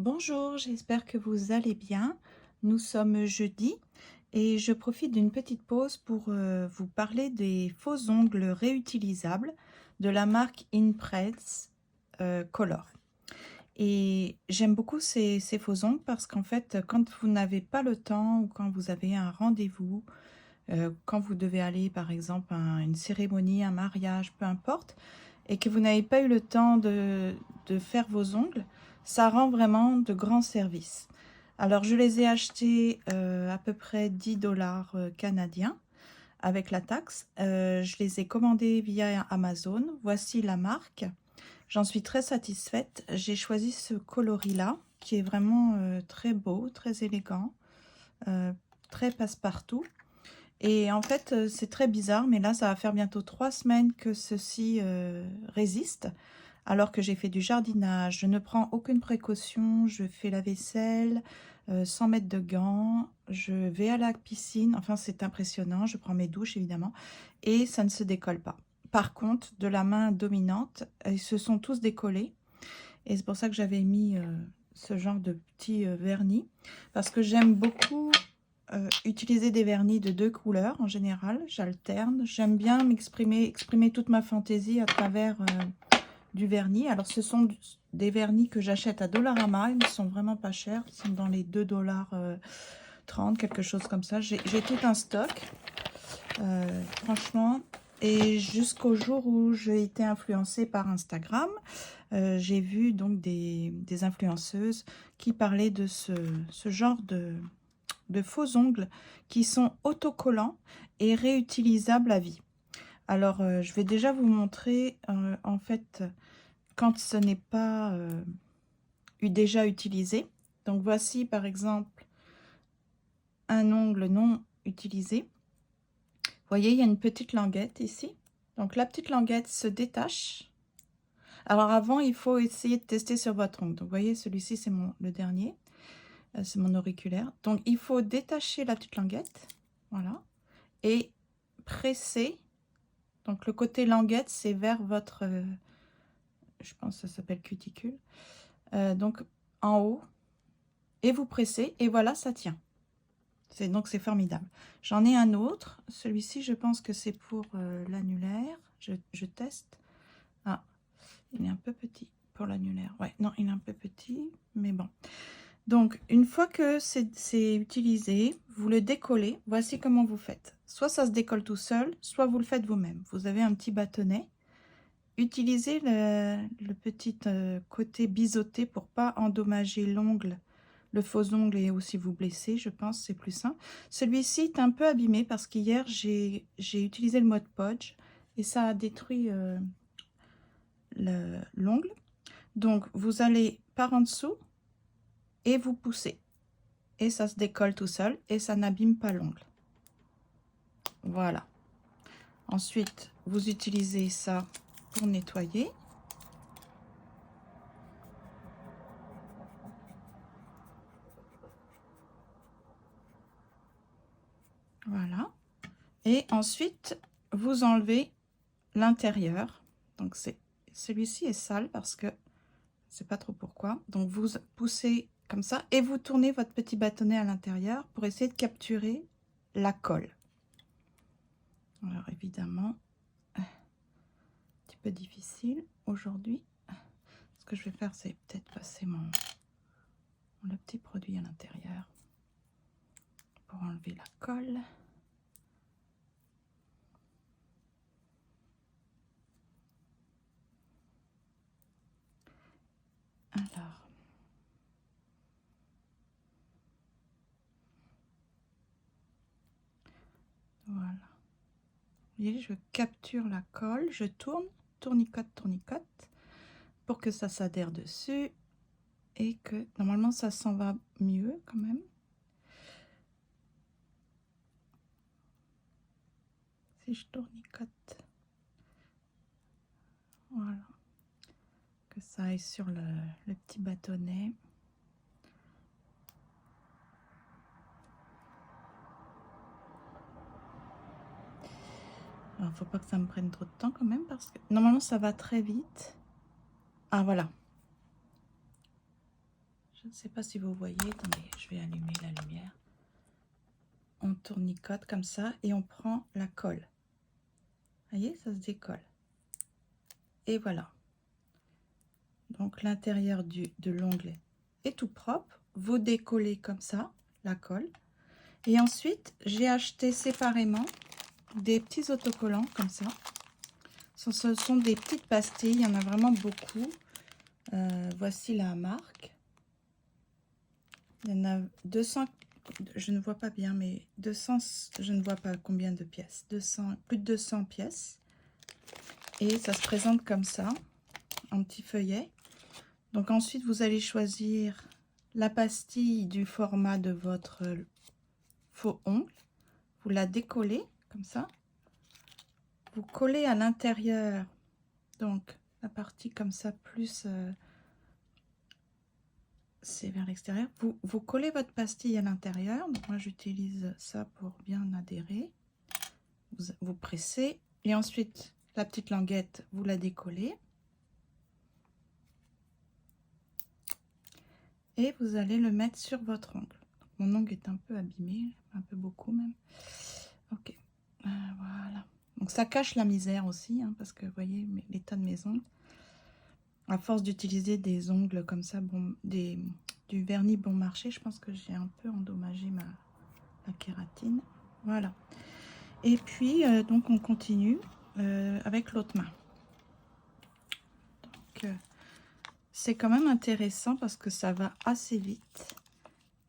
Bonjour, j'espère que vous allez bien. Nous sommes jeudi et je profite d'une petite pause pour vous parler des faux ongles réutilisables de la marque Impress Color. Et j'aime beaucoup ces faux ongles parce qu'en fait, quand vous n'avez pas le temps ou quand vous avez un rendez-vous, quand vous devez aller par exemple à une cérémonie, un mariage, peu importe, et que vous n'avez pas eu le temps de faire vos ongles, ça rend vraiment de grands services. Alors je les ai achetés à peu près 10 $ canadiens avec la taxe. Je les ai commandés via Amazon. Voici la marque. J'en suis très satisfaite. J'ai choisi ce coloris-là qui est vraiment très beau, très élégant, euh, très passe-partout. Et en fait, c'est très bizarre, mais là, ça va faire bientôt 3 semaines que ceci résiste, alors que j'ai fait du jardinage. Je ne prends aucune précaution, je fais la vaisselle sans mettre de gants, je vais à la piscine, enfin c'est impressionnant, je prends mes douches évidemment, et ça ne se décolle pas. Par contre, de la main dominante, ils se sont tous décollés, et c'est pour ça que j'avais mis ce genre de petit vernis, parce que j'aime beaucoup utiliser des vernis de 2 couleurs en général, j'alterne. J'aime bien exprimer toute ma fantaisie à travers du vernis. Alors ce sont des vernis que j'achète à Dollarama, ils sont vraiment pas chers, ils sont dans les 2,30 $, quelque chose comme ça. J'ai tout un stock, franchement. Et jusqu'au jour où j'ai été influencée par Instagram, j'ai vu donc des influenceuses qui parlaient de ce genre de faux ongles qui sont autocollants et réutilisables à vie. Alors, je vais déjà vous montrer, en fait, quand ce n'est pas déjà utilisé. Donc, voici par exemple un ongle non utilisé. Vous voyez, il y a une petite languette ici. Donc, la petite languette se détache. Alors, avant, il faut essayer de tester sur votre ongle. Donc, vous voyez, celui-ci, c'est le dernier. C'est mon auriculaire. Donc, il faut détacher la petite languette. Voilà. Et presser. Donc, le côté languette, c'est vers votre, je pense que ça s'appelle cuticule. Donc, en haut. Et vous pressez. Et voilà, ça tient. Donc, c'est formidable. J'en ai un autre. Celui-ci, je pense que c'est pour l'annulaire. Je teste. Ah, il est un peu petit pour l'annulaire. Ouais, non, il est un peu petit, mais bon. Donc, une fois que c'est utilisé, vous le décollez. Voici comment vous faites. Soit ça se décolle tout seul, soit vous le faites vous-même. Vous avez un petit bâtonnet. Utilisez le petit côté biseauté pour pas endommager l'ongle, le faux ongle, et aussi vous blesser, je pense, c'est plus simple. Celui-ci est un peu abîmé parce qu'hier, j'ai utilisé le Mod Podge et ça a détruit l'ongle. Donc, vous allez par en dessous et vous poussez. Et ça se décolle tout seul et ça n'abîme pas l'ongle. Voilà. Ensuite, vous utilisez ça pour nettoyer. Voilà. Et ensuite, vous enlevez l'intérieur. Donc, celui-ci est sale parce que je ne sais pas trop pourquoi. Donc, vous poussez comme ça et vous tournez votre petit bâtonnet à l'intérieur pour essayer de capturer la colle. Alors, évidemment, un petit peu difficile aujourd'hui. Ce que je vais faire, c'est peut-être passer le petit produit à l'intérieur pour enlever la colle. Alors, voilà. Vous voyez, je capture la colle, je tourne, tournicote, tournicote, pour que ça s'adhère dessus et que normalement ça s'en va mieux quand même. Si je tournicote, voilà, que ça aille sur le petit bâtonnet. Alors, faut pas que ça me prenne trop de temps quand même parce que normalement ça va très vite. Ah voilà. Je ne sais pas si vous voyez. Attendez, je vais allumer la lumière. On tournicote comme ça et on prend la colle. Vous voyez, ça se décolle. Et voilà. Donc l'intérieur de l'ongle est tout propre. Vous décollez comme ça la colle. Et ensuite, j'ai acheté séparément des petits autocollants comme ça. Ce sont des petites pastilles, il y en a vraiment beaucoup. Voici la marque. Il y en a 200, je ne vois pas bien, mais 200, je ne vois pas combien de pièces. 200, plus de 200 pièces. Et ça se présente comme ça, en petit feuillet. Donc ensuite, vous allez choisir la pastille du format de votre faux ongle. Vous la décollez comme ça. Vous collez à l'intérieur, donc la partie comme ça, plus c'est vers l'extérieur. Vous collez votre pastille à l'intérieur. Donc moi, j'utilise ça pour bien adhérer. Vous pressez et ensuite, la petite languette, vous la décollez. Et vous allez le mettre sur votre ongle. Mon ongle est un peu abîmé, un peu beaucoup même. Ok, voilà. Donc ça cache la misère aussi, hein, parce que vous voyez l'état de mes ongles. À force d'utiliser des ongles comme ça, bon, du vernis bon marché, je pense que j'ai un peu endommagé la kératine. Voilà. Et puis, donc on continue avec l'autre main. Donc, c'est quand même intéressant parce que ça va assez vite.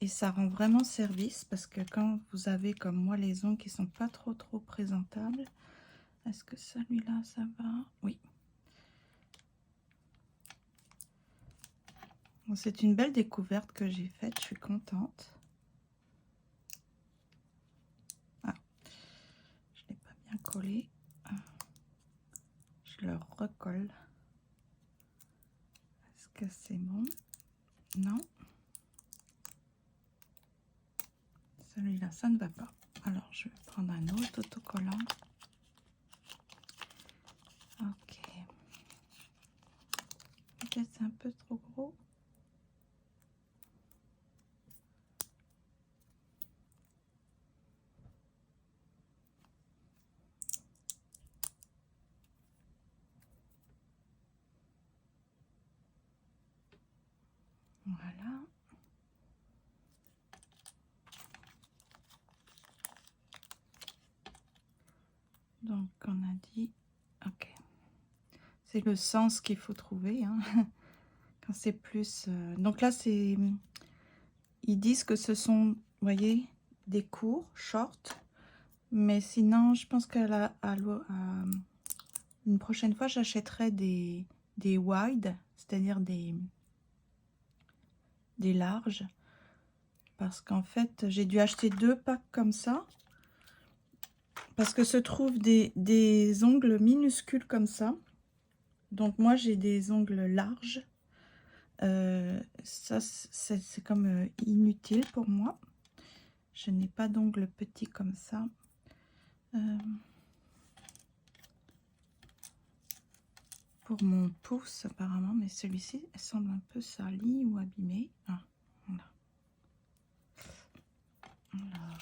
Et ça rend vraiment service parce que quand vous avez comme moi les ongles qui sont pas trop présentables, est-ce que celui-là ça va? Oui. Bon, c'est une belle découverte que j'ai faite, je suis contente. Ah, je l'ai pas bien collé. Je le recolle. Est-ce que c'est bon? Non. Celui-là, ça ne va pas. Alors, je vais prendre un autre autocollant. Ok. Peut-être c'est un peu trop gros. Voilà. Donc, on a dit... Ok. C'est le sens qu'il faut trouver, hein. Quand c'est plus... Donc là, c'est... Ils disent que ce sont, vous voyez, des courts, short. Mais sinon, je pense qu'à une prochaine fois, j'achèterai des wide, c'est-à-dire des larges. Parce qu'en fait, j'ai dû acheter 2 packs comme ça. Parce que se trouvent des ongles minuscules comme ça. Donc moi, j'ai des ongles larges. Ça, c'est comme inutile pour moi. Je n'ai pas d'ongles petits comme ça. Pour mon pouce apparemment, mais celui-ci semble un peu sali ou abîmé. Ah, voilà. Alors.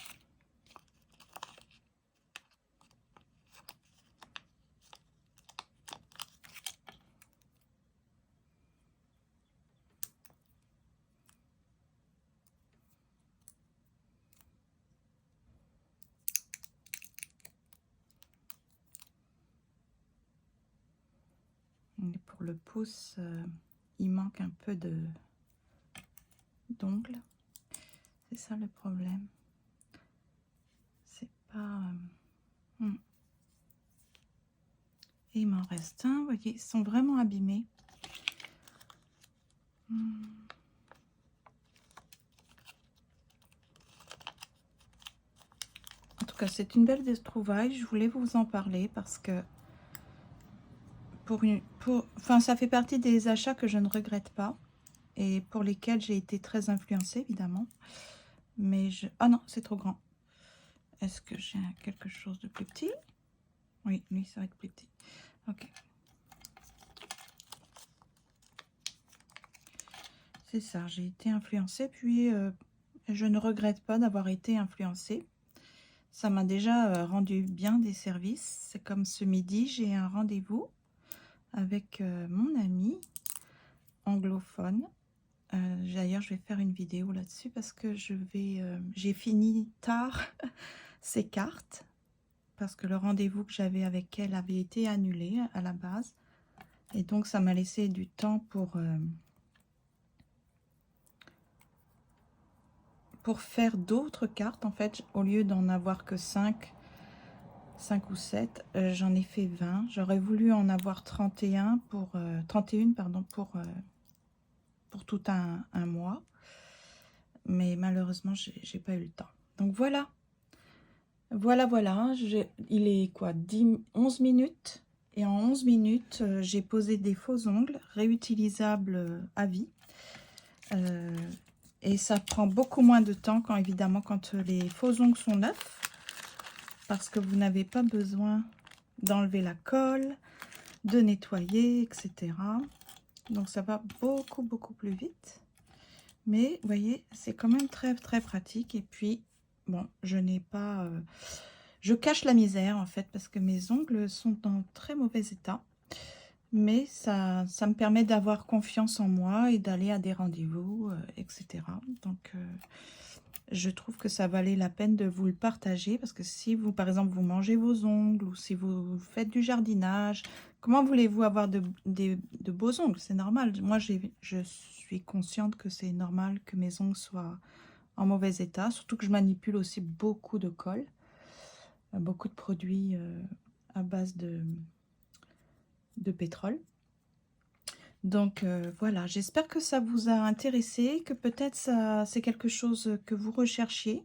Et pour le pouce, il manque un peu d'ongles. C'est ça le problème. C'est pas... Et il m'en reste un, vous voyez, ils sont vraiment abîmés. En tout cas, c'est une belle trouvaille. Je voulais vous en parler parce que enfin, ça fait partie des achats que je ne regrette pas et pour lesquels j'ai été très influencée, évidemment. Mais ah non, c'est trop grand. Est-ce que j'ai quelque chose de plus petit? Oui, lui, ça va être plus petit. Ok. C'est ça, j'ai été influencée, puis je ne regrette pas d'avoir été influencée. Ça m'a déjà rendu bien des services. C'est comme ce midi, j'ai un rendez-vous avec mon ami anglophone. D'ailleurs, je vais faire une vidéo là-dessus parce que j'ai fini tard ces cartes parce que le rendez-vous que j'avais avec elle avait été annulé à la base. Et donc, ça m'a laissé du temps pour faire d'autres cartes. En fait, au lieu d'en avoir que 5 ou 7, j'en ai fait 20. J'aurais voulu en avoir 31 31 pardon, pour tout un mois. Mais malheureusement, j'ai pas eu le temps. Donc voilà. Voilà. Il est quoi, 11 minutes. Et en 11 minutes, j'ai posé des faux ongles réutilisables à vie. Et ça prend beaucoup moins de temps évidemment quand les faux ongles sont neufs. Parce que vous n'avez pas besoin d'enlever la colle, de nettoyer, etc. Donc ça va beaucoup plus vite. Mais vous voyez, c'est quand même très pratique. Et puis, bon, je cache la misère en fait parce que mes ongles sont en très mauvais état. Mais ça me permet d'avoir confiance en moi et d'aller à des rendez-vous, etc. Donc, je trouve que ça valait la peine de vous le partager parce que si vous, par exemple, vous mangez vos ongles ou si vous faites du jardinage, comment voulez-vous avoir de beaux ongles? C'est normal. Moi, je suis consciente que c'est normal que mes ongles soient en mauvais état, surtout que je manipule aussi beaucoup de colle, beaucoup de produits à base de pétrole. Donc voilà, j'espère que ça vous a intéressé, que peut-être c'est quelque chose que vous recherchiez.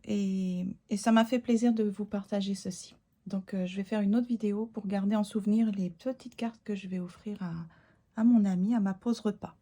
Et ça m'a fait plaisir de vous partager ceci. Donc je vais faire une autre vidéo pour garder en souvenir les petites cartes que je vais offrir à mon ami à ma pause repas.